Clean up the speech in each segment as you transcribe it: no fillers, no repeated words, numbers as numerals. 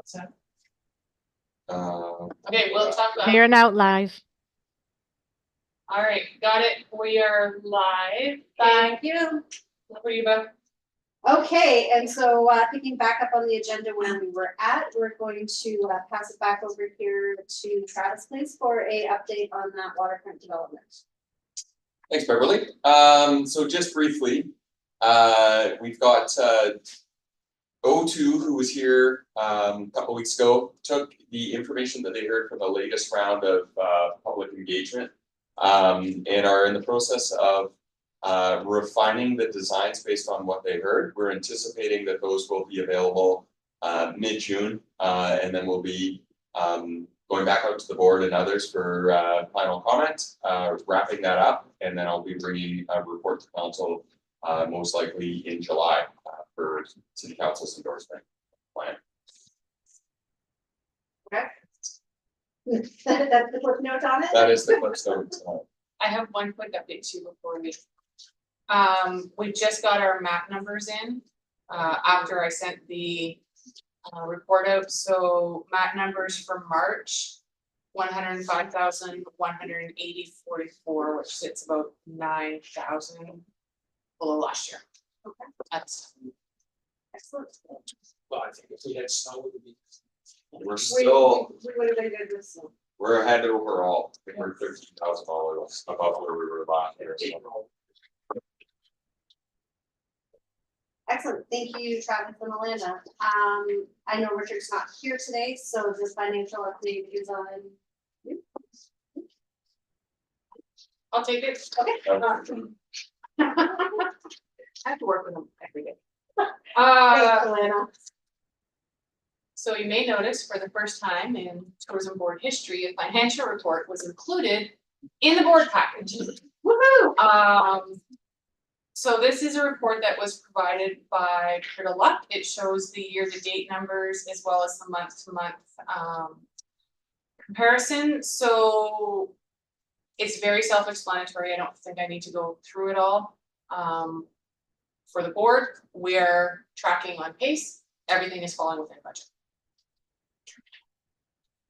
So. Okay, we'll talk about. You're now live. All right, got it. We are live. Thank you. What were you about? Okay, and so picking back up on the agenda where we were at, we're going to pass it back over here to Travis, please, for a update on that waterfront development. Thanks, Beverly. So just briefly, we've got O2, who was here a couple weeks ago, took the information that they heard from the latest round of public engagement and are in the process of refining the designs based on what they heard. We're anticipating that those will be available mid-June, and then we'll be going back out to the board and others for final comment, wrapping that up, and then I'll be bringing a report to council most likely in July for City Council's endorsement plan. Okay. That's the quick note on it? That is the quick start. I have one quick update too before we just got our map numbers in after I sent the report out. So map numbers for March, 105,180.44, which sits about 9,000 below last year. Okay. That's Excellent. Well, I think if we had snow, it would be. We're still We would have been good with some. we're ahead overall. I think we're $13,000 above where we were last year. So. Excellent. Thank you, Travis and Alana. I know Richard's not here today, so the financial update is on you. I'll take it. Okay. I have to work with them every day. Thanks, Alana. So you may notice for the first time in tourism board history, a financial report was included in the board package. Woohoo! So this is a report that was provided by Frida Luck. It shows the year-to-date numbers as well as the month-to-month comparison. So it's very self-explanatory. I don't think I need to go through it all. For the board, we're tracking on pace. Everything is falling within budget.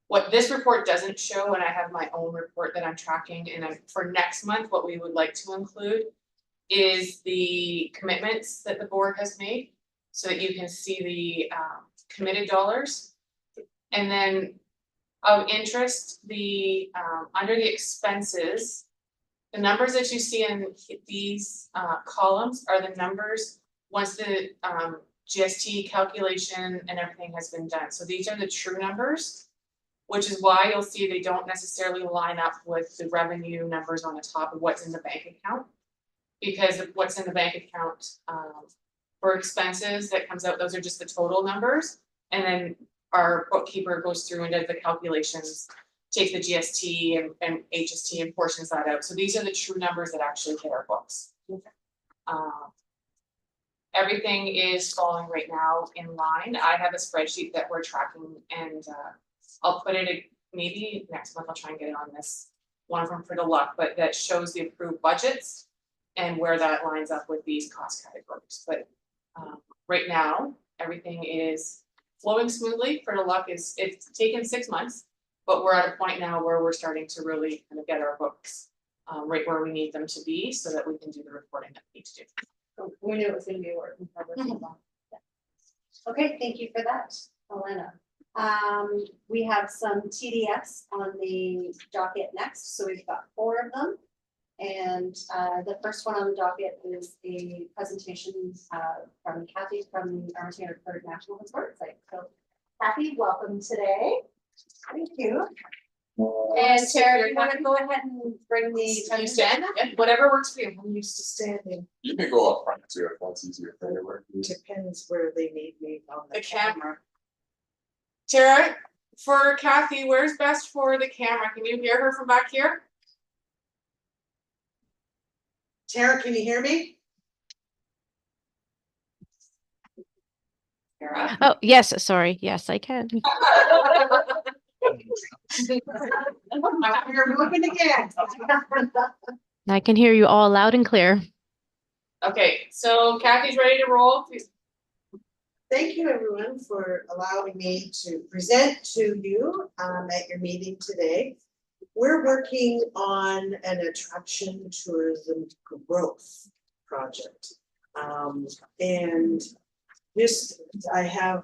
What this report doesn't show, and I have my own report that I'm tracking, and for next month, what we would like to include is the commitments that the board has made so that you can see the committed dollars. And then of interest, the under the expenses, the numbers that you see in these columns are the numbers once the GST calculation and everything has been done. So these are the true numbers, which is why you'll see they don't necessarily line up with the revenue numbers on the top of what's in the bank account. Because of what's in the bank account for expenses that comes out, those are just the total numbers. And then our bookkeeper goes through and does the calculations, takes the GST and HST and portions that out. So these are the true numbers that actually hit our books. Okay. Everything is falling right now in line. I have a spreadsheet that we're tracking, and I'll put it maybe next month. I'll try and get it on this one from Frida Luck, but that shows the approved budgets and where that lines up with these cost categories. But right now, everything is flowing smoothly. Frida Luck it's taken 6 months, but we're at a point now where we're starting to really kind of get our books right where we need them to be so that we can do the reporting that we need to do. We knew it was going to be a work in progress. Okay, thank you for that, Alana. We have some TDS on the docket next, so we've got 4 of them. And the first one on the docket is a presentation from Kathy from the Armstrong Third National Historic Site. So Kathy, welcome today. Thank you. And Sarah, you want to go ahead and bring the Can you stand? Yeah, whatever works for you. I'm used to standing. You can go up front too if that's easier for you. Depends where they need me on the The camera. Tara, for Kathy, where's best for the camera? Can you hear her from back here? Tara, can you hear me? Tara. Oh, yes, sorry. Yes, I can. You're moving again. I can hear you all loud and clear. Okay, so Kathy's ready to roll. Thank you, everyone, for allowing me to present to you at your meeting today. We're working on an attraction tourism growth project. And just, I have,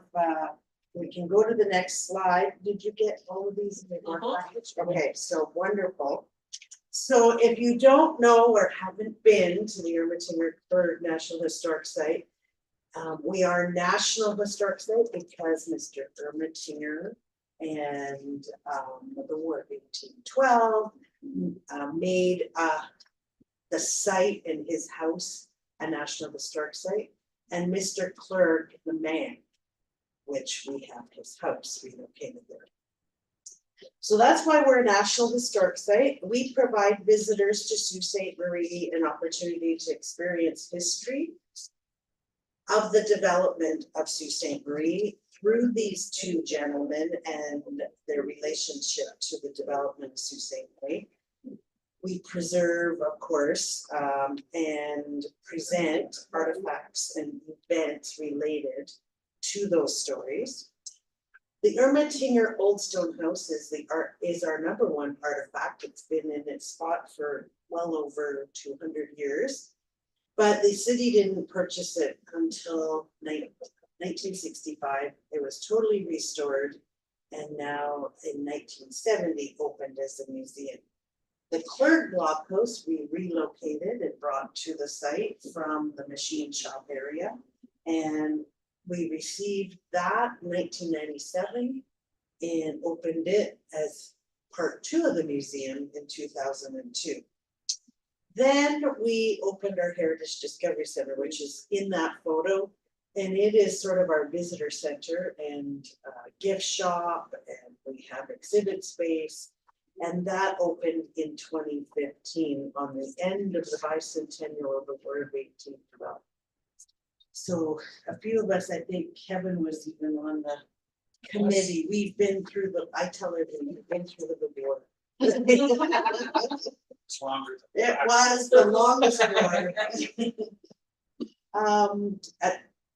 we can go to the next slide. Did you get all of these in your package? Okay, so wonderful. So if you don't know or haven't been to the Ermitinger Bird National Historic Site, we are National Historic Site because Mr. Ermitinger and the War of 1812 made the site and his house a National Historic Site, and Mr. Clerk, the man, which we have his house relocated there. So that's why we're a National Historic Site. We provide visitors to Sault Ste. Marie an opportunity to experience history of the development of Sault Ste. Marie through these two gentlemen and their relationship to the development of Sault Ste. Marie. We preserve, of course, and present artifacts and events related to those stories. The Ermitinger Old Stone House is our number one artifact. It's been in its spot for well over 200 years. But the city didn't purchase it until 1965. It was totally restored and now in 1970 opened as a museum. The Clerk Blockhouse we relocated and brought to the site from the machine shop area. And we received that in 1997 and opened it as part 2 of the museum in 2002. Then we opened our Heritage Discovery Center, which is in that photo. And it is sort of our visitor center and gift shop, and we have exhibit space. And that opened in 2015 on the end of the bicentennial of the War of 1812. So a few of us, I think Kevin was even on the committee. We've been through I tell everyone, we've been through the war. It's longer. It was the longest war.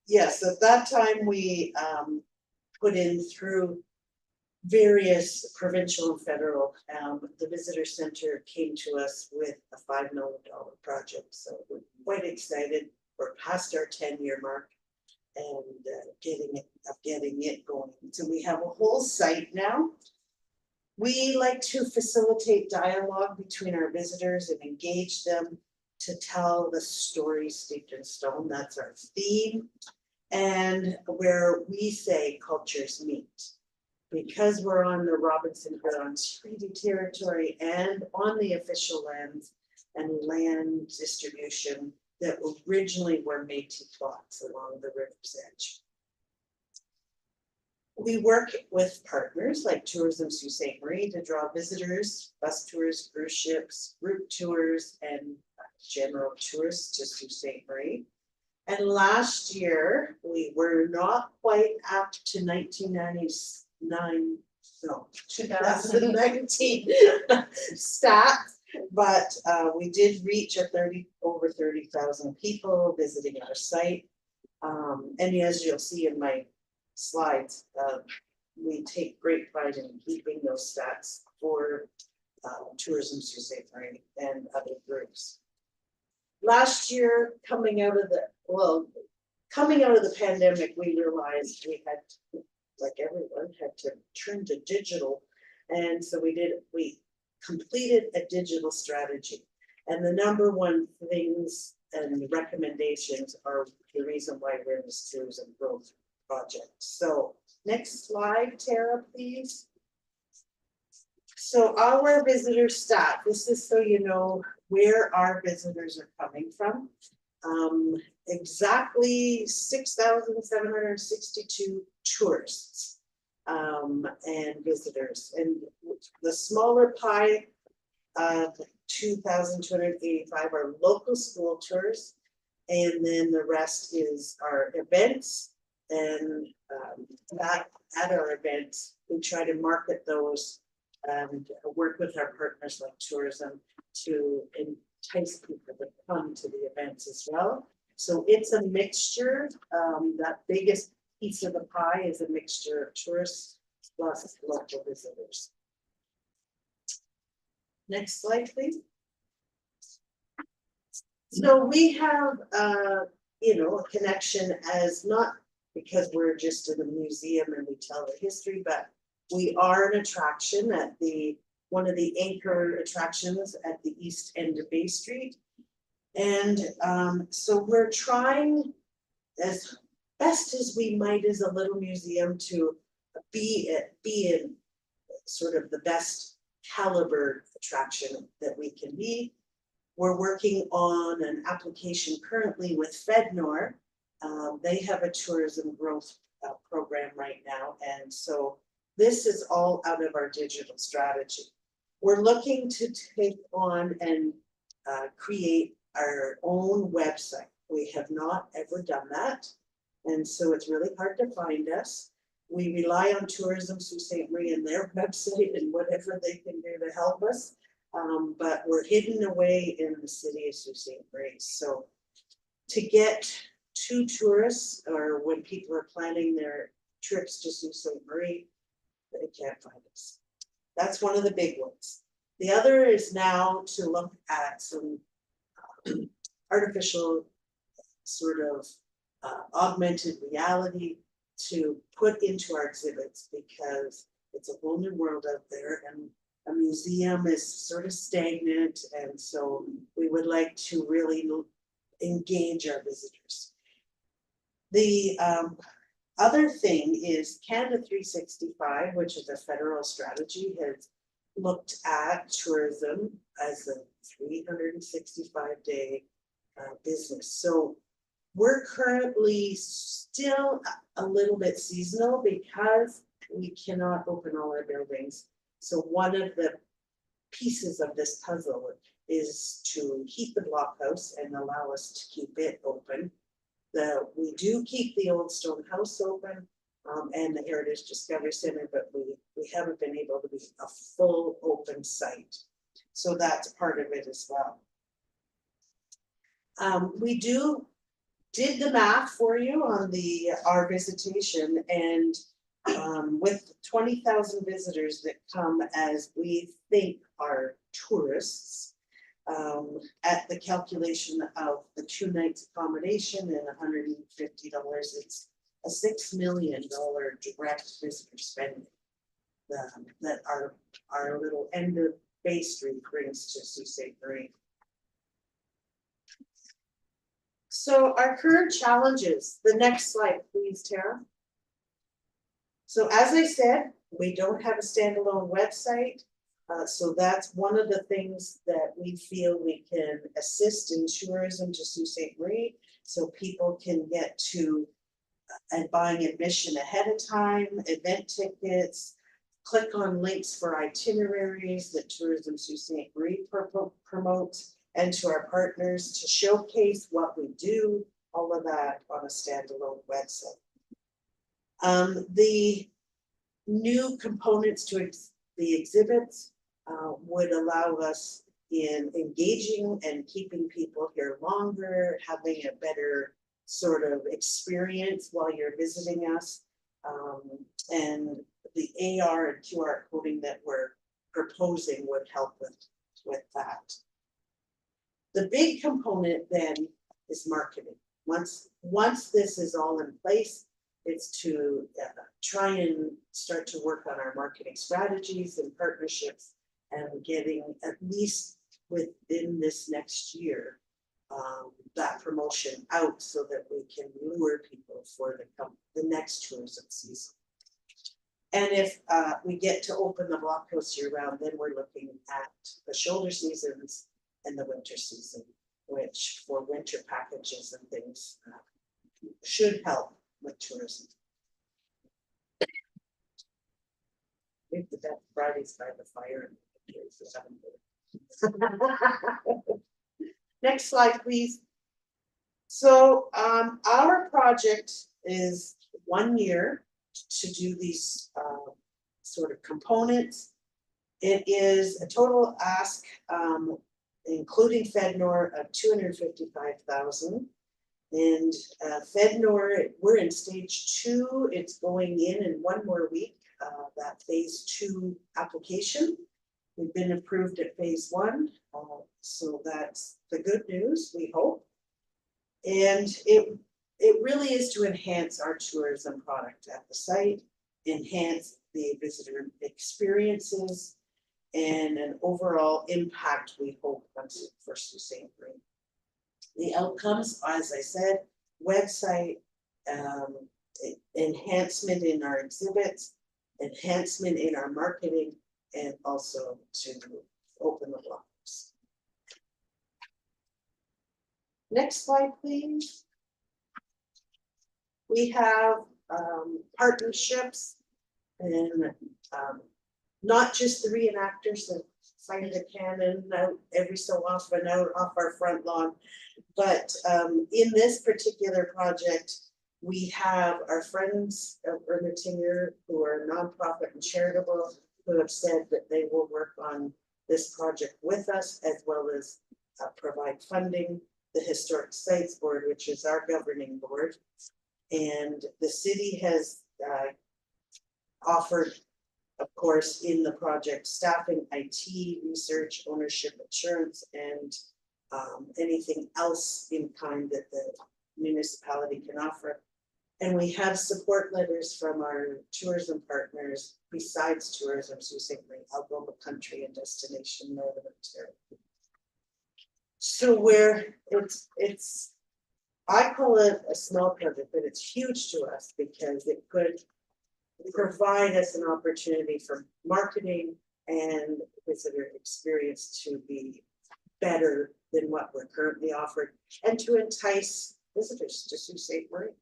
Yes, at that time we put in through various provincial and federal, the visitor center came to us with a $5 million project. So we're quite excited. We're past our 10-year mark and getting it going. So we have a whole site now. We like to facilitate dialogue between our visitors and engage them to tell the story steeped in stone. That's our theme. And where we say cultures meet. Because we're on the Robinson Grounds Treaty Territory and on the official lands and land distribution that originally were Métis plots along the river's edge. We work with partners like Tourism Sault Ste. Marie to draw visitors, bus tours, cruise ships, group tours, and general tours to Sault Ste. Marie. And last year, we were not quite up to 2019 stats, but we did reach over 30,000 people visiting our site. And as you'll see in my slides, we take great pride in keeping those stats for Tourism Sault Ste. Marie and other groups. Last year, coming out of the pandemic, we realized we had, like everyone, had to turn to digital. And so we completed a digital strategy. And the number one things and recommendations are the reason why we're in this tourism growth project. So next slide, Tara, please. So our visitor stat, this is so you know where our visitors are coming from. Exactly 6,762 tourists and visitors. And the smaller pie, 2,285 are local school tours. And then the rest is our events. And that at our events, we try to market those and work with our partners like tourism to entice people to come to the events as well. So it's a mixture. That biggest piece of the pie is a mixture of tourists plus local visitors. Next slide, please. So we have, a connection as not because we're just in a museum and we tell the history, but we are an attraction at one of the anchor attractions at the east end of Bay Street. And so we're trying as best as we might as a little museum to be in sort of the best caliber attraction that we can be. We're working on an application currently with FedNor. They have a tourism growth program right now, and so this is all out of our digital strategy. We're looking to take on and create our own website. We have not ever done that, and so it's really hard to find us. We rely on Tourism Sault Ste. Marie and their website and whatever they can do to help us. But we're hidden away in the city of Sault Ste. Marie. So to get to tourists, or when people are planning their trips to Sault Ste. Marie, they can't find us. That's one of the big ones. The other is now to look at some artificial sort of augmented reality to put into our exhibits, because it's a whole new world out there and a museum is sort of stagnant, and so we would like to really engage our visitors. The other thing is Canada 365, which is a federal strategy, has looked at tourism as a 365-day business. So we're currently still a little bit seasonal because we cannot open all our buildings. So one of the pieces of this puzzle is to heat the blockhouse and allow us to keep it open. We do keep the Old Stone House open and the Heritage Discovery Center, but we haven't been able to be a full open site. So that's part of it as well. We did the math for you on our visitation, and with 20,000 visitors that come as we think are tourists, at the calculation of the 2 nights accommodation and $150, it's a $6 million direct visitor spending that our little end of Bay Street brings to Sault Ste. Marie. So our current challenges, the next slide, please, Tara. So as I said, we don't have a standalone website. So that's one of the things that we feel we can assist in tourism to Sault Ste. Marie. So people can get to and buying admission ahead of time, event tickets, click on links for itineraries that Tourism Sault Ste. Marie promotes, and to our partners to showcase what we do, all of that on a standalone website. The new components to the exhibits would allow us in engaging and keeping people here longer, having a better sort of experience while you're visiting us. And the AR and QR coding that we're proposing would help with that. The big component then is marketing. Once this is all in place, it's to try and start to work on our marketing strategies and partnerships, and getting at least within this next year that promotion out so that we can lure people for the next tourism season. And if we get to open the blockhouse year round, then we're looking at the shoulder seasons and the winter season, which for winter packages and things should help with tourism. We have the best Fridays by the fire. Next slide, please. So our project is 1 year to do these sort of components. It is a total ask, including FedNor, of $255,000. And FedNor, we're in stage 2, it's going in 1 more week, that phase 2 application. We've been approved at phase 1, so that's the good news, we hope. And it really is to enhance our tourism product at the site, enhance the visitor experiences, and an overall impact, we hope, for Sault Ste. Marie. The outcomes, as I said, website, enhancement in our exhibits, enhancement in our marketing, and also to open the blocks. Next slide, please. We have partnerships and not just the reenactors that fire the cannon out every so often out off our front lawn, but in this particular project, we have our friends of Ermitinger who are nonprofit and charitable who have said that they will work on this project with us as well as provide funding. The Historic Sites Board, which is our governing board, and the city has offered, of course, in the project, staffing, IT, research, ownership, insurance, and anything else in kind that the municipality can offer. And we have support letters from our tourism partners, besides tourism, Sault Ste. Marie, Algoma Country and Destination Northern Ontario. So it's, I call it a small project, but it's huge to us because it could provide us an opportunity for marketing and visitor experience to be better than what we're currently offered and to entice visitors to Sault Ste. Marie.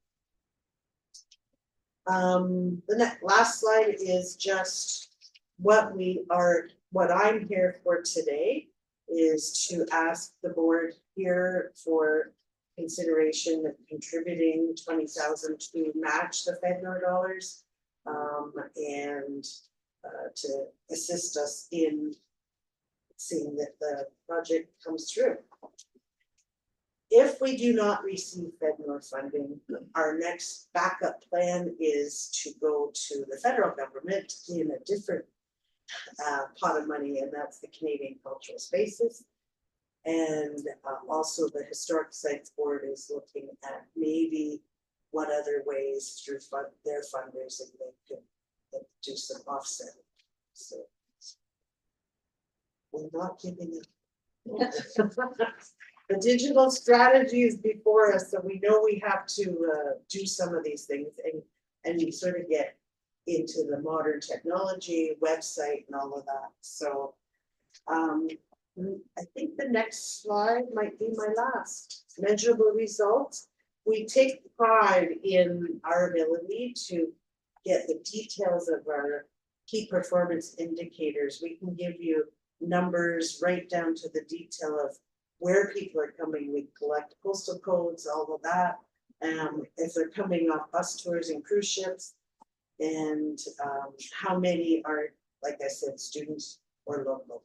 The last slide is just what I'm here for today is to ask the board here for consideration of contributing 20,000 to match the FedNor dollars and to assist us in seeing that the project comes through. If we do not receive FedNor funding, our next backup plan is to go to the federal government in a different pot of money, and that's the Canadian Cultural Spaces. And also the Historic Sites Board is looking at maybe what other ways through their fundraising they could do some offset. So we're not giving up. The digital strategy is before us, so we know we have to do some of these things and you sort of get into the modern technology, website and all of that. So I think the next slide might be my last. Measurable results. We take pride in our ability to get the details of our key performance indicators. We can give you numbers right down to the detail of where people are coming. We collect postal codes, all of that. If they're coming off bus tours and cruise ships, and how many are, like I said, students or local.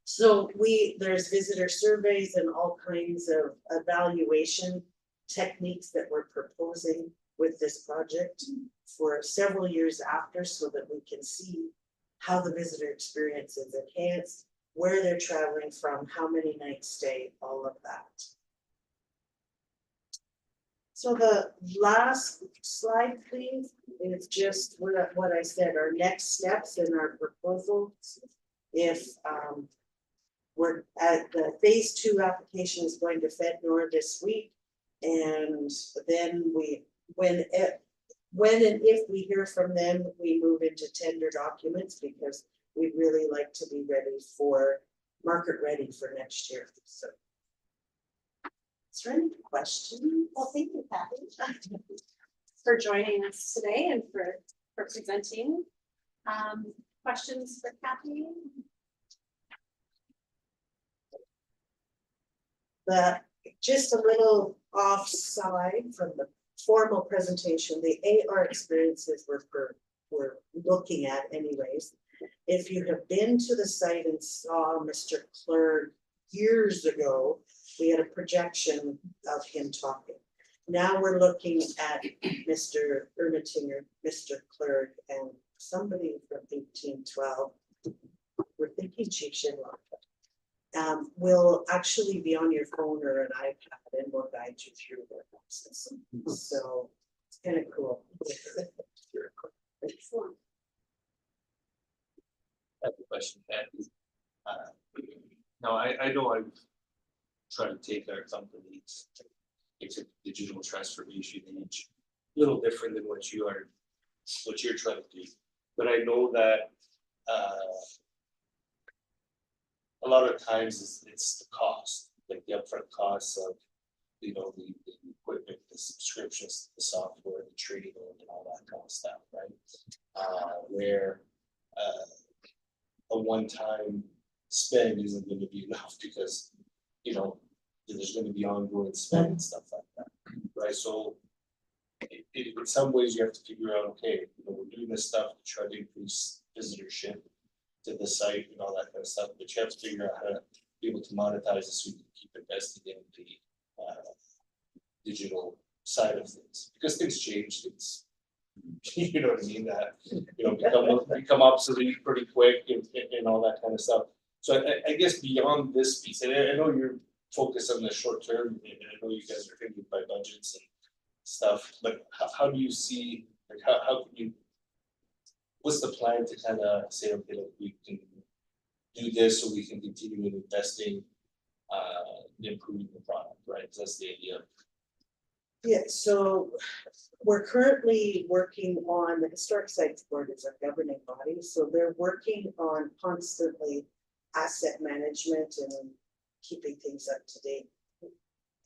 So there's visitor surveys and all kinds of evaluation techniques that we're proposing with this project for several years after, so that we can see how the visitor experience is enhanced, where they're traveling from, how many nights stay, all of that. So the last slide, please, is just what I said, our next steps in our proposals. If we're at the phase 2 application is going to FedNor this week, and then when and if we hear from them, we move into tender documents because we'd really like to be ready for market ready for next year. So is there any questions? Well, thank you, Kathy, for joining us today and for presenting. Questions for Kathy? Just a little offside from the formal presentation, the AR experiences we're looking at anyways. If you have been to the site and saw Mr. Clerk years ago, we had a projection of him talking. Now we're looking at Mr. Ermitinger, Mr. Clerk, and somebody from 1812. We're thinking Chief Shinlock. Will actually be on your phone or an iPad and will guide you through the process. So it's kind of cool. Excellent. I have a question, Kathy. No, I know I've tried to take our companies, it's a digital transformation age, a little different than what you're trying to do. But I know that, a lot of times it's the cost, like the upfront costs of, you know, the equipment, the subscriptions, the software, the training and all that kind of stuff, right? Where, a one-time spend isn't gonna be enough because, you know, there's gonna be ongoing spend and stuff like that, right? So in some ways you have to figure out, okay, you know, we're doing this stuff to try to increase visitorship to the site and all that kind of stuff, but you have to figure out how to be able to monetize it so you can keep investing in the digital side of things, because things change, things, you know what I mean, that, you know, become obsolete pretty quick and all that kind of stuff. So I guess beyond this piece, and I know you're focused on the short term, and I know you guys are thinking by budgets and stuff, but how do you see, like, how can you, what's the plan to kind of say, okay, like, we can do this so we can continue investing in improving the product, right? 'Cause that's the idea. Yeah, so we're currently working on, the Historic Sites Board is our governing body, so they're working on constantly asset management and keeping things up to date.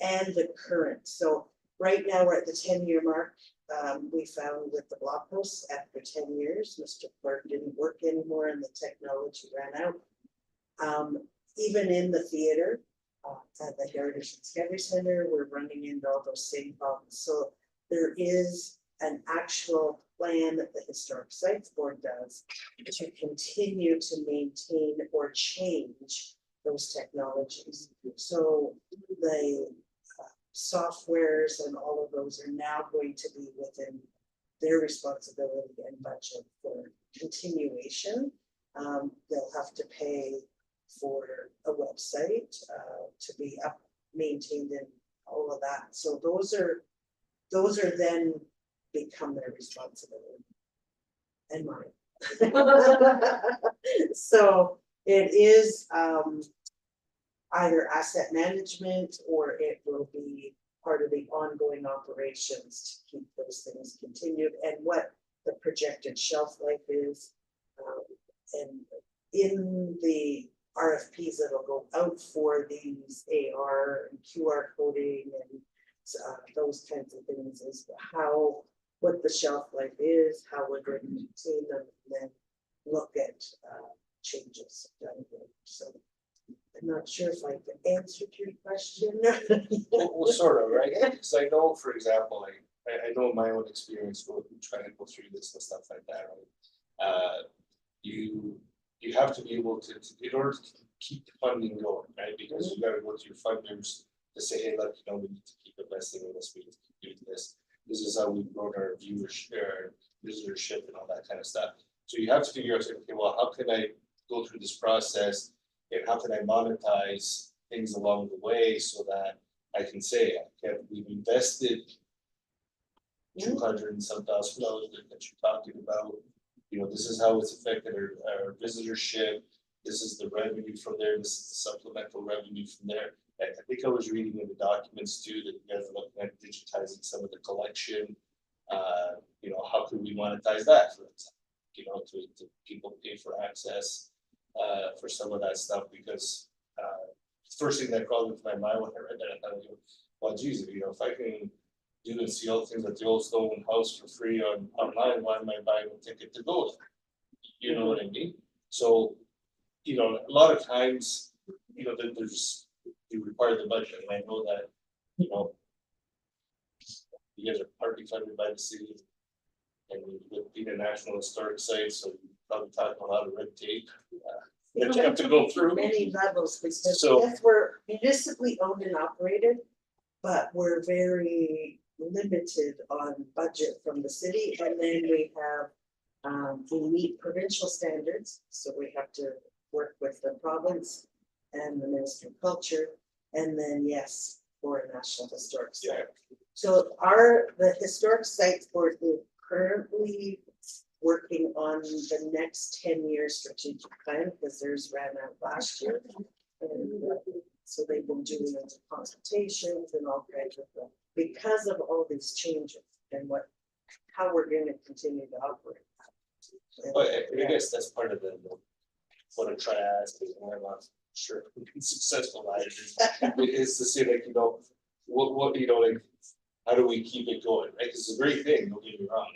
And the current, so right now we're at the 10-year mark. We found with the blog posts, after 10 years, Mr. Clark didn't work anymore and the technology ran out. Even in the theater, at the Heritage Discovery Center, we're running into all those same problems. So there is an actual plan that the Historic Sites Board does to continue to maintain or change those technologies. So the softwares and all of those are now going to be within their responsibility and budget for continuation. They'll have to pay for a website to be up, maintained and all of that. So those are then become their responsibility and mine. So it is either asset management or it will be part of the ongoing operations to keep those things continued and what the projected shelf life is. And in the RFPs that'll go out for these AR and QR coding and those kinds of things is what the shelf life is, how we're going to maintain them, and then look at changes down the road. So I'm not sure if I answered your question. Well, sort of, right? Because I know, for example, I know my own experience trying to go through this and stuff like that, right? You have to be able to, in order to keep the funding going, right? Because you gotta go to your funders to say, hey, look, you know, we need to keep investing in this, we need to keep doing this. This is how we've grown our viewership, our visitorship and all that kind of stuff. So you have to figure out, okay, well, how can I go through this process and how can I monetize things along the way so that I can say, okay, we've invested $200,000 and some thousand dollars that you're talking about. You know, this is how it's affected our visitorship. This is the revenue from there. This is the supplemental revenue from there. I think I was reading in the documents too that you guys are looking at digitizing some of the collection. You know, how could we monetize that, for example? You know, to people pay for access for some of that stuff, because first thing that crawled into my mind when I read that, I thought, well, geez, you know, if I can do and see all the things at the Old Stone House for free online, why am I buying a ticket to go there? You know what I mean? So, you know, a lot of times, you know, you require the budget, and I know that, you know, you guys are partly funded by the city, and with being a National Historic Site, so you're probably talking a lot of red tape that you have to go through. Many levels, because So- yes, we're municipally owned and operated, but we're very limited on budget from the city, and then we have. We meet provincial standards, so we have to work with the province and the Ministry of Culture, and then yes, for a National Historic Site. So the Historic Sites Board is currently working on the next 10-year strategic plan, because theirs ran out last year. And so they've been doing consultations and all kinds of stuff, because of all these changes and how we're gonna continue to operate. But I guess that's part of what I'm trying to ask, is I'm not sure if we've been successful at it, is to say like, what, like, how do we keep it going, right? Cause it's a great thing, don't get me wrong,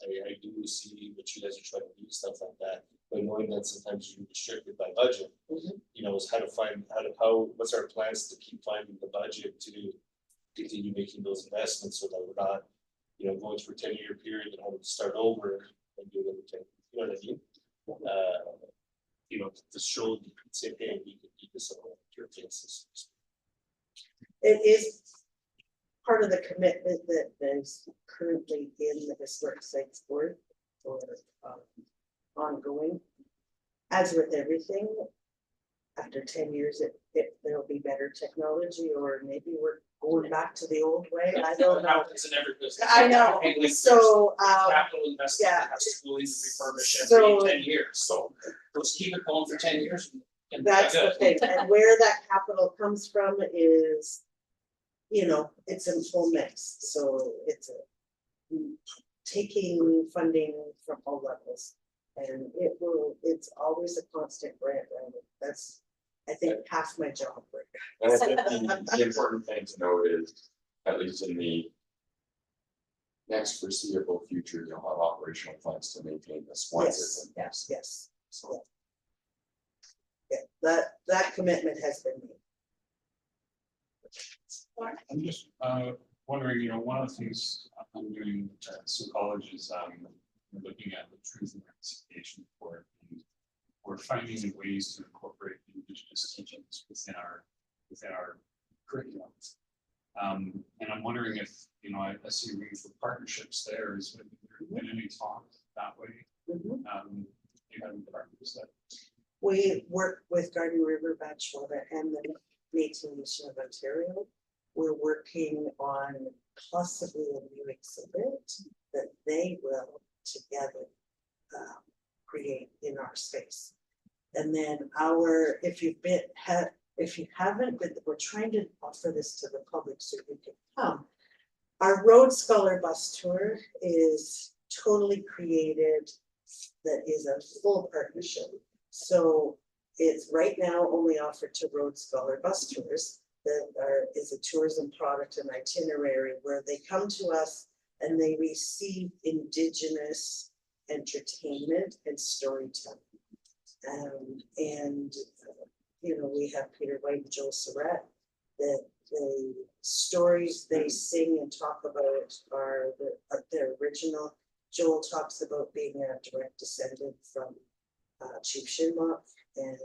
I do see what you guys are trying to do, stuff like that, but knowing that sometimes you're restricted by budget. Mhm. Is what's our plans to keep finding the budget to continue making those investments so that we're not, going through a 10-year period and having to start over and do it every 10, you know what I mean? To show, say, hey, we could do this on a your basis. It is part of the commitment that is currently in the Historic Sites Board for ongoing. As with everything, after 10 years, there'll be better technology, or maybe we're going back to the old way, I don't know. Happens in every business. I know, And like, so, there's capital investment yeah. that has to go in and refurbish So- every 10 years, so let's keep it going for 10 years. and that's the good. thing, and where that capital comes from is, it's in full mix, so taking funding from all levels. And it's always a constant grant, and that's, I think, half my job right now. And I think the important thing to note is, at least in the next foreseeable future, you'll have operational plans to maintain this once it's in. Yes. So. Yeah, that commitment has been made. I'm just wondering, one of the things I'm doing at Sioux College is looking at the truth and reconciliation report. And we're finding ways to incorporate Indigenous teachings within our curriculum. And I'm wondering if, I see room for partnerships there. Is there been any talk that way? Mhm. You haven't partners that. We work with Garden River Bachelorette and the Métis Nation of Ontario. We're working on possibly a new exhibit that they will together create in our space. And then if you haven't been, we're trying to offer this to the public so you can come. Our Rhodes Scholar Bus Tour is totally created, that is a full partnership. So it's right now only offered to Rhodes Scholar Bus Tours. That is a tourism product and itinerary where they come to us and they receive Indigenous entertainment and storytelling. We have Peter White and Joel Surratt, that the stories they sing and talk about are their original. Joel talks about being a direct descendant from Chief Shinlock, and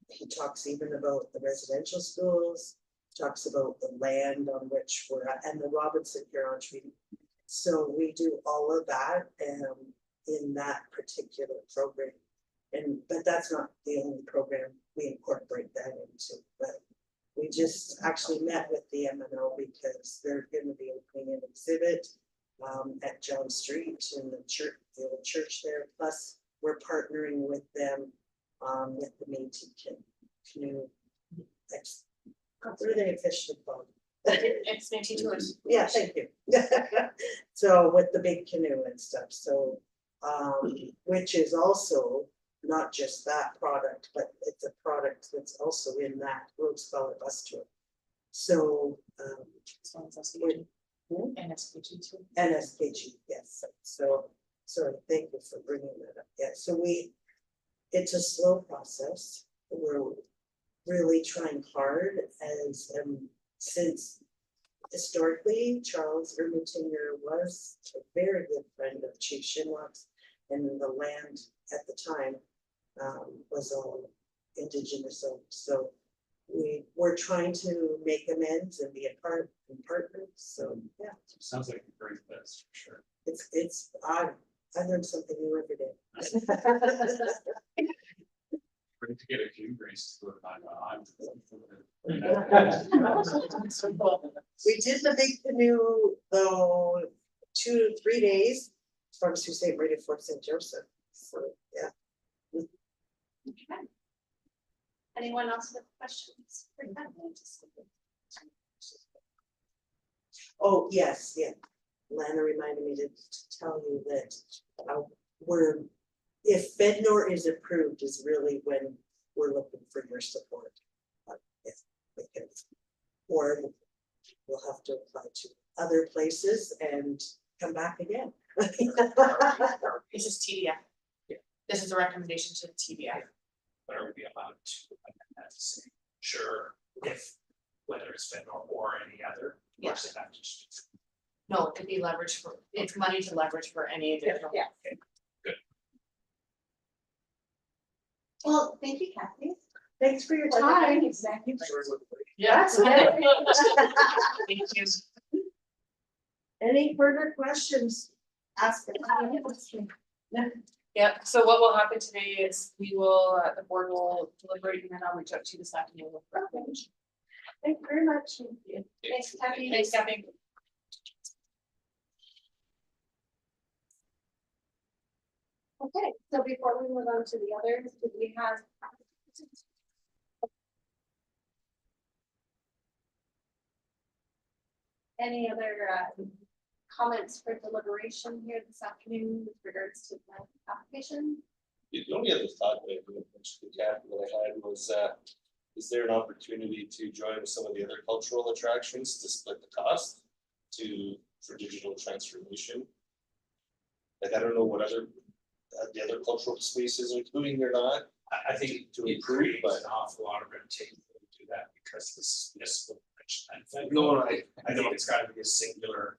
he talks even about the residential schools, talks about the land on which we're at, and the Robinson Huron Treaty. So we do all of that in that particular program. But that's not the only program we incorporate that into. But we just actually met with the MNO because they're going to be opening an exhibit at John Street in the old church there. Plus, we're partnering with them with the Métis canoe. What are they officially called? It's Métis Tours. Yeah, thank you. So with the big canoe and stuff, so which is also not just that product, but it's a product that's also in that Rhodes Scholar Bus Tour. So NSPG too. NSKG, yes. So sorry, thank you for bringing that up. Yeah, so it's a slow process. We're really trying hard since historically Charles Ermatinger was a very good friend of Chief Shinlock's, and the land at the time was all Indigenous owned, so we're trying to make amends and be a partner, so, yeah, Sounds like a great list, for sure. I learned something new every day. We're going to get a few grace to go to my, We did the big canoe, though, 2-3 days from Sault Ste. Marie to Fort St. Joseph, so, yeah. Okay. Anyone else with questions? for Kathleen? Oh, yes, yeah. Lana reminded me to tell you that if FedNor is approved is really when we're looking for your support. Or we'll have to apply to other places and come back again. This is TDF. This is a recommendation to the TDF. But are we allowed to amend that to say, sure, if, whether it's federal or any other? Or is it not just? No, it could be leverage for, it's money to leverage for any additional. Yeah. Well, thank you, Kathy. Thanks for your Well, time. Exactly. Yeah. Thank you. Any further questions? Ask it. Yeah, so what will happen today is we will, the board will deliberate and then I'll reach out to you this afternoon with recommendation. Thank you very much. Thanks, Kathy. Thanks, Kathy. Okay, so before we move on to the others, do we have? Any other comments for deliberation here this afternoon with regards to the application? The only other thought that I would mention to Kathy that I had was, is there an opportunity to join some of the other cultural attractions to split the cost for digital transformation? Like, I don't know what other, the other cultural spaces are doing or not. I think To it improve, creates but- an awful lot of red tape to do that because this municipal. No, I think it's gotta be a singular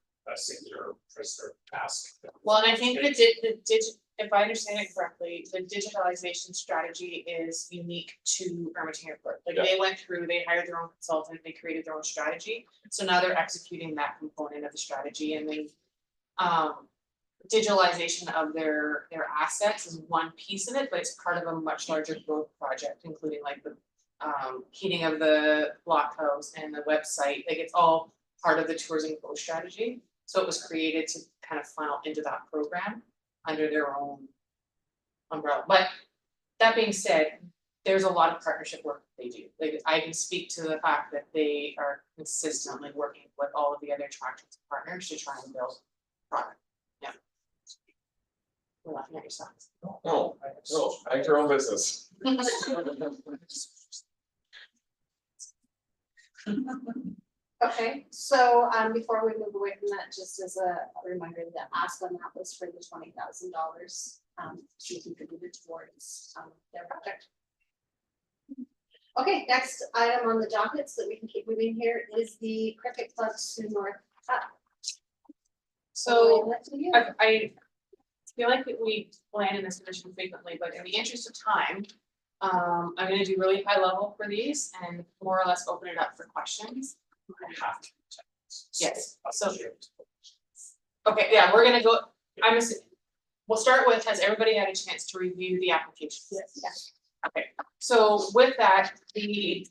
prisoner task. Well, and I think if I understand it correctly, the digitalization strategy is unique to Ermitaño Airport. Like they went through, they hired their own consultant, they created their own strategy. So now they're executing that component of the strategy and they, digitalization of their assets is one piece of it, but it's part of a much larger growth project, including like the heating of the blockhouse and the website, like it's all part of the tourism growth strategy. So it was created to kind of funnel into that program under their own umbrella. But that being said, there's a lot of partnership work they do. Like I can speak to the fact that they are consistently working with all of the other attractions partners to try and build product. Yeah. You're laughing at yourself. No, mind your own business. Okay, so before we move away from that, just as a reminder, the ask on that was for the $20,000 to be contributed towards their project. Okay, next item on the docket so that we can keep moving here is the Cricket Club Sioux North Cup. So That's you. I feel like we land in this position frequently, but in the interest of time, I'm gonna do really high level for these and more or less open it up for questions. I have to. Yes, so- Okay, yeah, we're gonna go, we'll start with, has everybody had a chance to review the application? Yes. Okay, so with that, the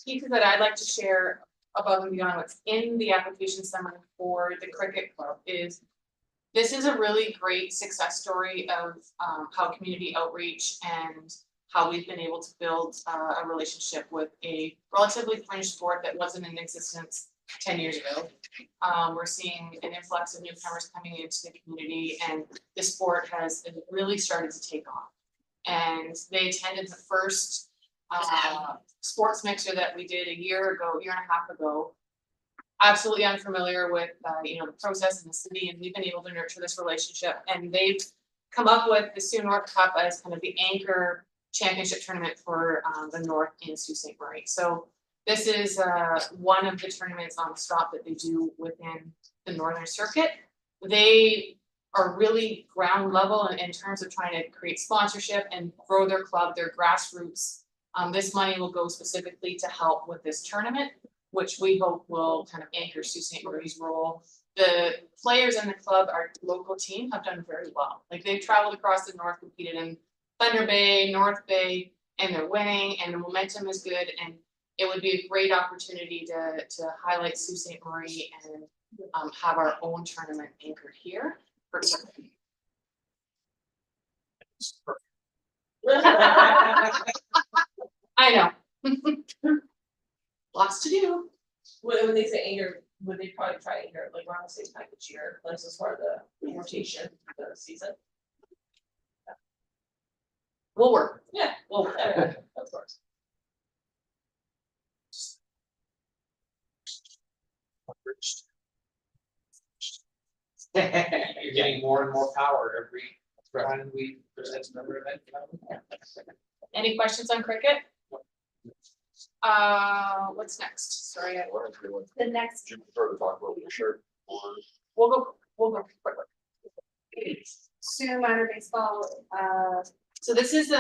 pieces that I'd like to share above and beyond what's in the application summary for the Cricket Club is this is a really great success story of how community outreach and how we've been able to build a relationship with a relatively fringe sport that wasn't in existence 10 years ago. We're seeing an influx of newcomers coming into the community and the sport has really started to take off. And they attended the first sports mixer that we did a year and a half ago. Absolutely unfamiliar with the process in the city, and we've been able to nurture this relationship. And they've come up with the Sioux North Cup as kind of the anchor championship tournament for the North in Sault Ste. Marie. So this is one of the tournaments on stop that they do within the Northern Circuit. They are really ground level in terms of trying to create sponsorship and grow their club, their grassroots. This money will go specifically to help with this tournament, which we hope will kind of anchor Sault Ste. Marie's role. The players in the club, our local team, have done very well. Like they've traveled across the north, competed in Thunder Bay, North Bay, and they're winning, and the momentum is good. And it would be a great opportunity to highlight Sault Ste. Marie and have our own tournament anchored here. I know. Lots to do. When they say anger, would they probably try anger like around the same time each year, like as far as the rotation of the season? We'll work. Yeah, well, of course. You're getting more and more power every time we present another event. Any questions on cricket? What's next? Sorry, The next, Do you prefer to talk about the shirt or? we'll go quickly. Sioux Minor Baseball, So this is,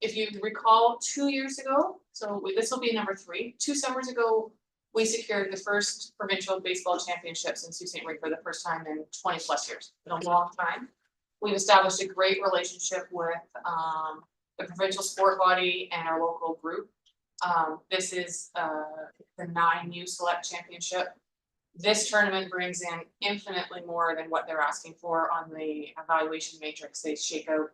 if you recall, 2 years ago, so this will be number 3. 2 summers ago, we secured the first provincial baseball championships in Sault Ste. Marie for the first time in 20+ years, in a long time. We've established a great relationship with the provincial sport body and our local group. This is the 9U Select Championship. This tournament brings in infinitely more than what they're asking for on the evaluation matrix. They shake out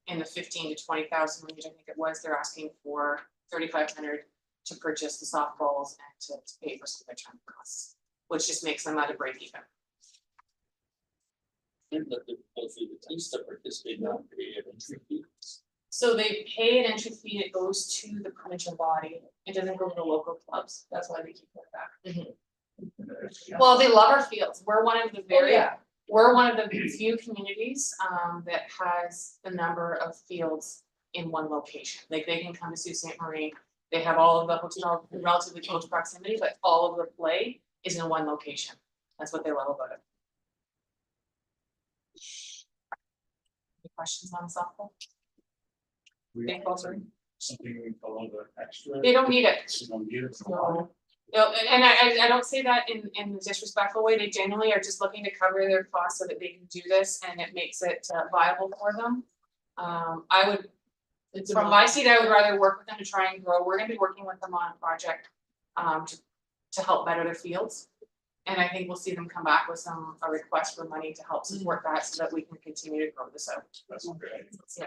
in the 15,000 to 20,000 range, I think it was. They're asking for 3,500 to purchase the softballs and to pay for some of their tournament costs, which just makes them at a break even. The teams that participate now pay an entry fee. So they pay an entry fee, it goes to the provincial body, it doesn't go to the local clubs, that's why they keep going back. Well, they love our fields, we're one of the we're one of the few communities that has the number of fields in one location. Like they can come to Sault Ste. Marie, they have all of the hotel in relatively close proximity, but all of the play is in one location. That's what they love about it. Any questions on softball? Baseball, sorry. Something a little bit extra. They don't need it. You don't need it. No, and I don't say that in a disrespectful way, they genuinely are just looking to cover their costs so that they can do this and it makes it viable for them. I would, from my seat, I would rather work with them to try and grow, we're gonna be working with them on a project to help better their fields. And I think we'll see them come back with a request for money to help support that so that we can continue to grow this out. That's great. Yeah.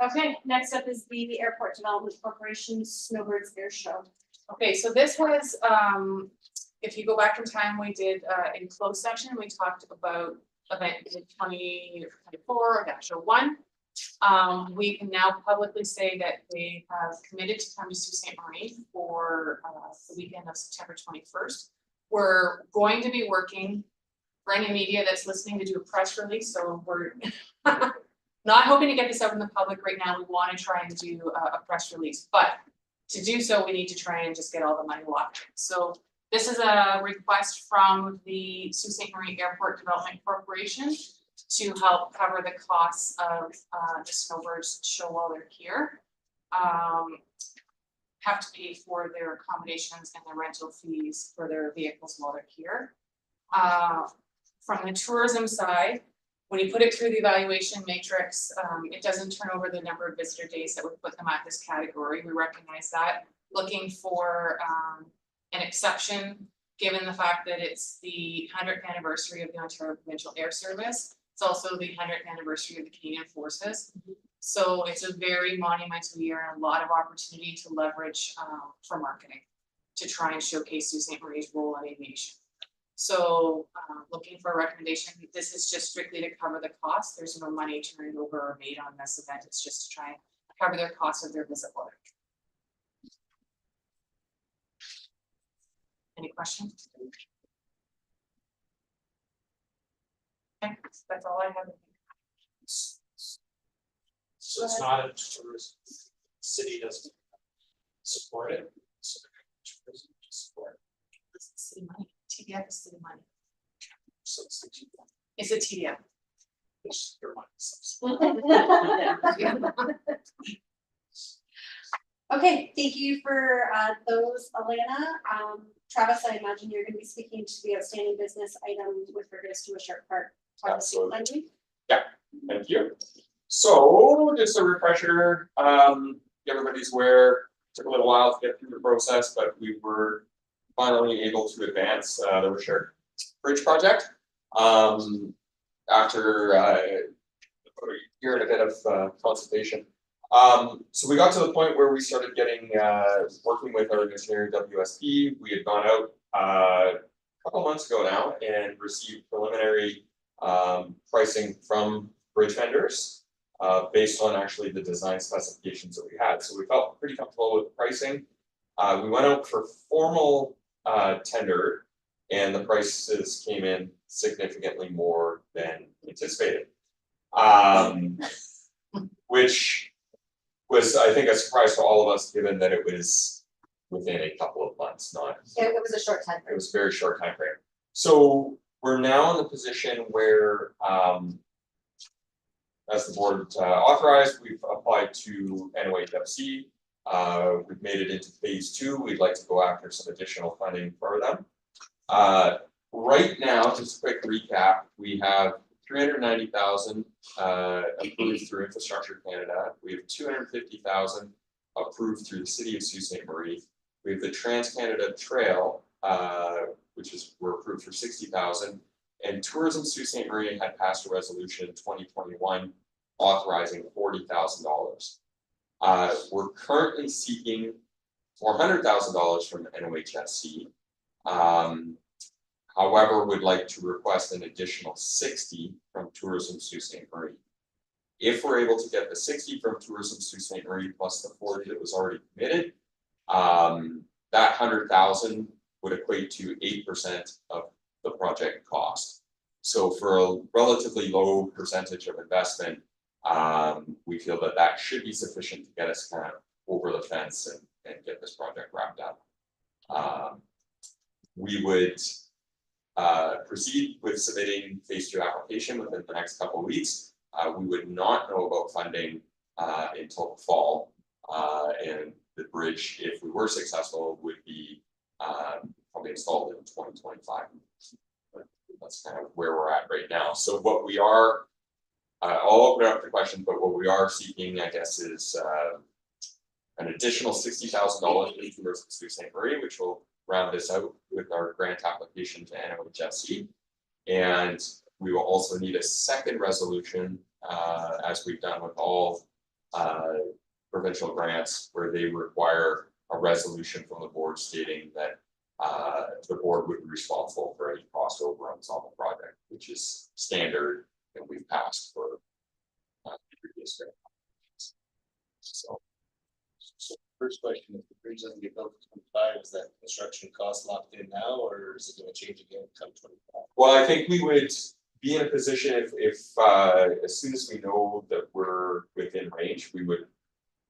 okay, next up is the Airport Development Corporation Snowbirds Air Show. Okay, so this was, if you go back in time, we did in closed session, we talked about event 2024-01. We can now publicly say that they have committed to come to Sault Ste. Marie for the weekend of September 21st. We're going to be working for any media that's listening to do a press release, so we're not hoping to get this out in the public right now. We want to try and do a press release, but to do so, we need to try and just get all the money locked in. So this is a request from the Sault Ste. Marie Airport Development Corporation to help cover the costs of the snowbirds show while they're here. Have to pay for their accommodations and their rental fees for their vehicles while they're here. From the tourism side, when you put it through the evaluation matrix, it doesn't turn over the number of visitor days that would put them at this category. We recognize that. Looking for an exception, given the fact that it's the 100th anniversary of the Ontario Provincial Air Service. It's also the 100th anniversary of the Canadian Forces. So it's a very monumental year and a lot of opportunity to leverage for marketing to try and showcase Sault Ste. Marie's role in aviation. So looking for a recommendation, this is just strictly to cover the cost. There's no money turned over or made on this event. It's just to try and cover their cost of their visit. Any questions? Okay, that's all I have. So it's not a tourism, city doesn't support it, so tourism support. This is city money. TDF is city money. So it's the cheap one, It's a TDF. which your money is. Okay, thank you for those, Elena. Travis, I imagine you're gonna be speaking to the outstanding business item with regards to a Sharp Park policy Absolutely. funding. Thank you. So just a refresher, everybody's aware, took a little while to get through the process, but we were finally able to advance the Richard Bridge project. After a year and a bit of consultation. So we got to the point where we started getting working with our engineer WSP. We had gone out a couple months ago now and received preliminary pricing from bridge vendors based on actually the design specifications that we had. So we felt pretty comfortable with the pricing. We went out for formal tender and the prices came in significantly more than anticipated. Which was, I think, a surprise to all of us, given that it was within a couple of months, not It was a short time. it was a very short time frame. So we're now in the position where, as the board authorized, we've applied to NOHFC. We've made it into phase 2. We'd like to go after some additional funding for them. Right now, just a quick recap, we have 390,000 approved through Infrastructure Canada. We have 250,000 approved through the City of Sault Ste. Marie. We have the Trans Canada Trail, which is we're approved for 60,000, and Tourism Sault Ste. Marie had passed a resolution in 2021 authorizing $40,000. We're currently seeking $400,000 from NOHSC. However, would like to request an additional 60 from Tourism Sault Ste. Marie. If we're able to get the 60 from Tourism Sault Ste. Marie plus the 40 that was already committed, that 100,000 would equate to 8% of the project cost. So for a relatively low percentage of investment, we feel that that should be sufficient to get us kind of over the fence and get this project wrapped up. We would proceed with submitting phase 2 application within the next couple of weeks. We would not know about funding until the fall, and the bridge, if we were successful, would be probably installed in 2025. But that's kind of where we're at right now. So what we are, I'll open it up to questions, but what we are seeking, I guess, is an additional $60,000 for Tourism Sault Ste. Marie, which will round this out with our grant application to NOHSC. And we will also need a second resolution, as we've done with all provincial grants, where they require a resolution from the board stating that the board would be responsible for any cost overruns on the project, which is standard and we've passed for previous grant. So First question, if the bridge doesn't get built in 25, is that construction cost locked in now, or is it gonna change again come 25? well, I think we would be in a position if as soon as we know that we're within range, we would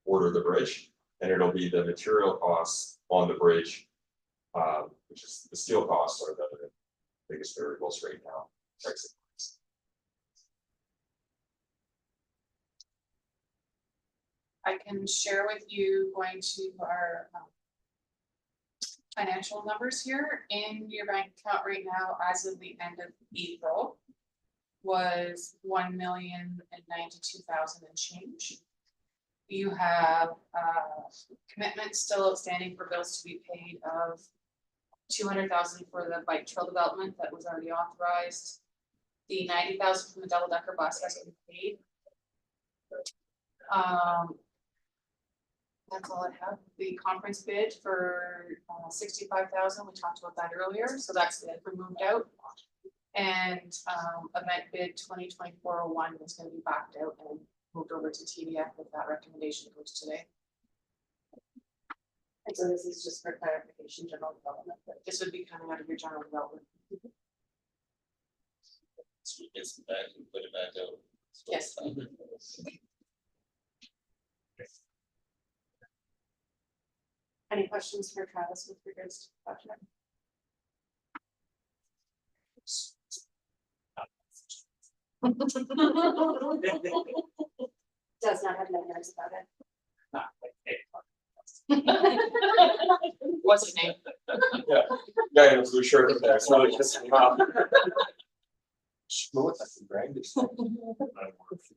order the bridge, and it'll be the material costs on the bridge, which is the steel costs are the biggest variables right now. Pricing. I can share with you going to our financial numbers here in your bank account right now as of the end of April was 1,092,000 and change. You have commitments still outstanding for bills to be paid of 200,000 for the bike trail development that was already authorized. The 90,000 from the double decker bus has been paid. That's all I have. The conference bid for 65,000, we talked about that earlier, so that's been moved out. And event bid 2024-01 is going to be backed out and moved over to TDF if that recommendation goes today. And so this is just for clarification, general development. But this would be coming out of your general development. So we get some back and put it back out. Yes. Any questions for Travis with regards to the project? Does not have nightmares about it. Not like, hey, What's his name? Guy in a blue shirt with that, so it's just off. Know what that's the brand is? The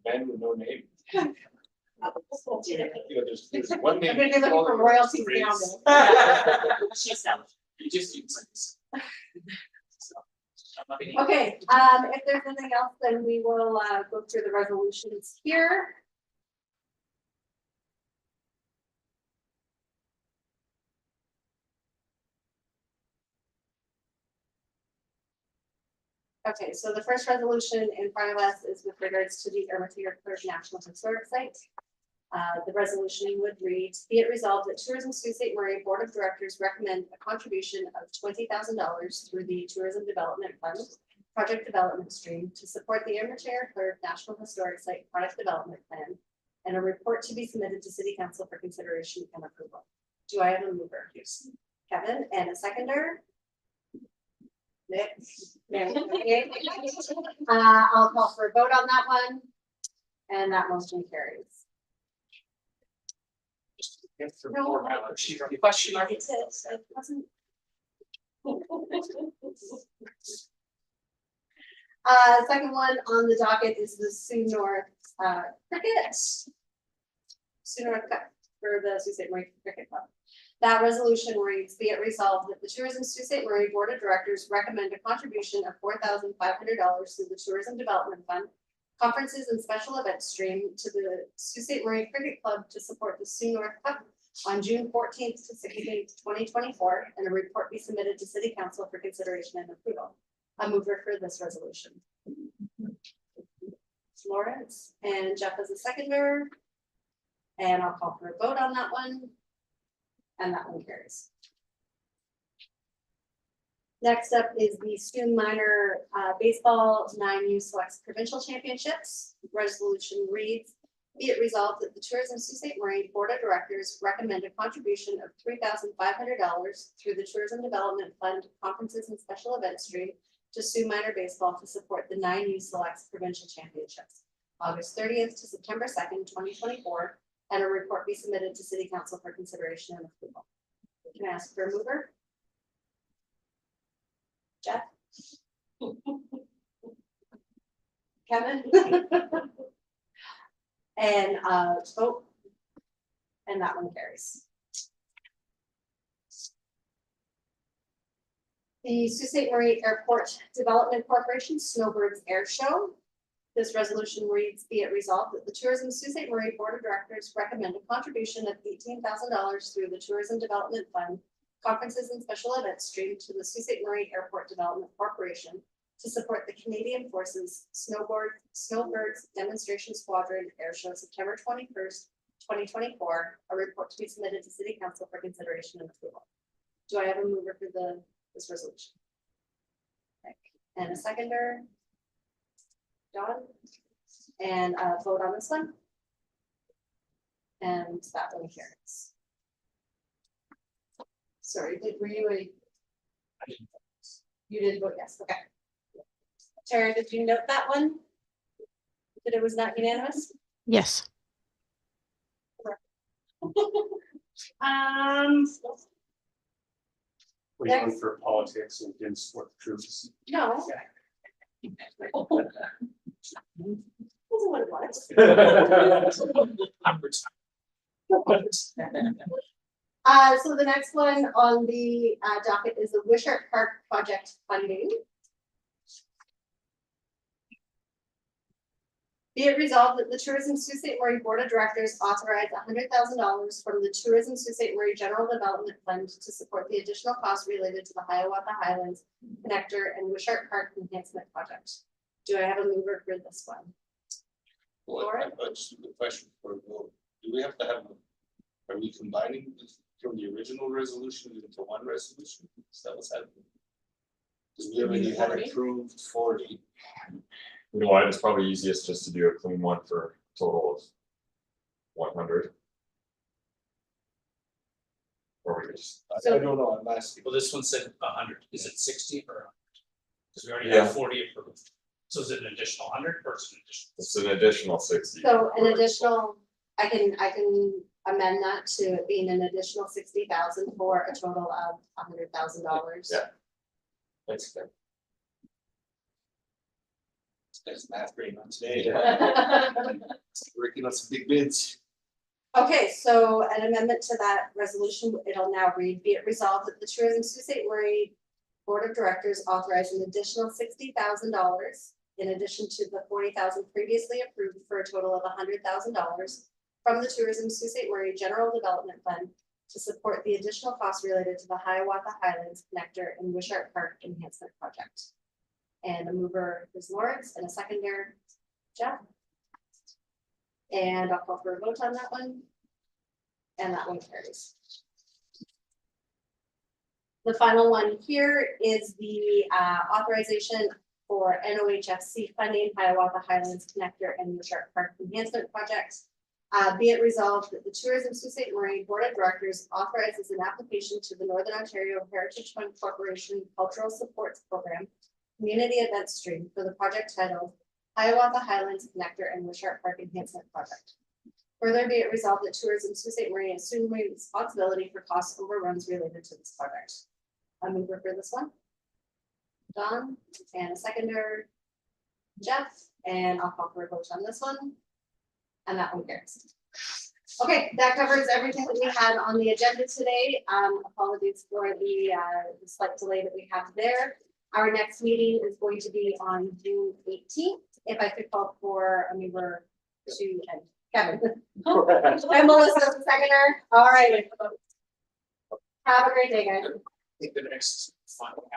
band with no name. You know, there's one name. I'm gonna be looking called for the royalties race. now. she's selling. You just use like this. So, I'm not being- Okay, if there's nothing else, then we will go through the resolutions here. Okay, so the first resolution in front of us is with regards to the Ermitanger Clerk National Historic Site. The resolution would read, be it resolved that Tourism Sault Ste. Marie Board of Directors recommend a contribution of $20,000 through the Tourism Development Fund Project Development Stream to support the Ermitanger Clerk National Historic Site Product Development Plan and a report to be submitted to City Council for consideration and approval. Do I have a mover? Yes. Kevin, and a seconder? Nick? Okay. I'll call for a vote on that one. And that motion carries. If for No, more I- balance, she's already question mark. It says, it wasn't. Second one on the docket is the Sioux North, cricket. Sioux North Cup for the Sault Ste. Marie Cricket Club. That resolution reads, be it resolved that the Tourism Sault Ste. Marie Board of Directors recommend a contribution of $4,500 through the Tourism Development Fund, conferences and special events stream to the Sault Ste. Marie Cricket Club to support the Sioux North Cup on June 14th to 16th, 2024, and a report be submitted to City Council for consideration and approval. A mover for this resolution. Lawrence and Jeff as a seconder. And I'll call for a vote on that one. And that one carries. Next up is the Sioux Minor Baseball 9U Selects Provincial Championships. Resolution reads, be it resolved that the Tourism Sault Ste. Marie Board of Directors recommend a contribution of $3,500 through the Tourism Development Fund Conferences and Special Events Stream to Sioux Minor Baseball to support the 9U Selects Provincial Championships, August 30th to September 2nd, 2024, and a report be submitted to City Council for consideration and approval. Can I ask for a mover? Jeff? Kevin? And vote. And that one carries. The Sault Ste. Marie Airport Development Corporation Snowbirds Air Show. This resolution reads, be it resolved that the Tourism Sault Ste. Marie Board of Directors recommend a contribution of $18,000 through the Tourism Development Fund, conferences and special events stream to the Sault Ste. Marie Airport Development Corporation to support the Canadian Forces Snowbirds Demonstration Squadron Air Show September 21st, 2024, a report to be submitted to City Council for consideration and approval. Do I have a mover for this resolution? Okay. And a seconder? John? And vote on this one? And that one carries. Sorry, were you a? You did vote yes, okay. Tara, did you note that one? That it was not unanimous? Yes. We're Next. going for politics and against what troops. No. Wasn't what it was. So the next one on the docket is the Wishart Park project funding. Be it resolved that the Tourism Sault Ste. Marie Board of Directors authorize $100,000 from the Tourism Sault Ste. Marie General Development Fund to support the additional costs related to the Hiawatha Highlands Connector and Wishart Park Enhancement Project. Do I have a mover for this one? Well, just a question for, do we have to have, are we combining this from the original resolution into one resolution? Is that what's happening? Because we already had 40? approved 40. You know what, it's probably easiest just to do a clean one for a total of 100. Or we could just, I don't know, I'm asking. Well, this one said 100, is it 60 or? Cause we already Yeah. have 40 approved. So is it an additional 100 or is it an additional? It's an additional 60. So an additional, I can amend that to it being an additional 60,000 for a total of $100,000. Yeah. Thanks, Kim. That's math brain on today. Working on some big bids. Okay, so an amendment to that resolution, it'll now read, be it resolved that the Tourism Sault Ste. Marie Board of Directors authorize an additional $60,000 in addition to the $40,000 previously approved for a total of $100,000 from the Tourism Sault Ste. Marie General Development Fund to support the additional costs related to the Hiawatha Highlands Connector and Wishart Park Enhancement Project. And a mover is Lawrence and a seconder, Jeff. And I'll call for a vote on that one. And that one carries. The final one here is the authorization for NOHFC funding Hiawatha Highlands Connector and Wishart Park Enhancement Project. Be it resolved that the Tourism Sault Ste. Marie Board of Directors authorizes an application to the Northern Ontario Heritage Fund Corporation Cultural Supports Program Community Event Stream for the project titled Hiawatha Highlands Connector and Wishart Park Enhancement Project. Further be it resolved that Tourism Sault Ste. Marie assume responsibility for cost overruns related to this project. A mover for this one, Don, and a seconder, Jeff, and I'll call for a vote on this one. And that one carries. Okay, that covers everything that we had on the agenda today. Apologies for the slight delay that we have there. Our next meeting is going to be on June 18th. If I could call for a mover to and Kevin. And Melissa, the seconder. All right. Have a great day, guys. I think the next final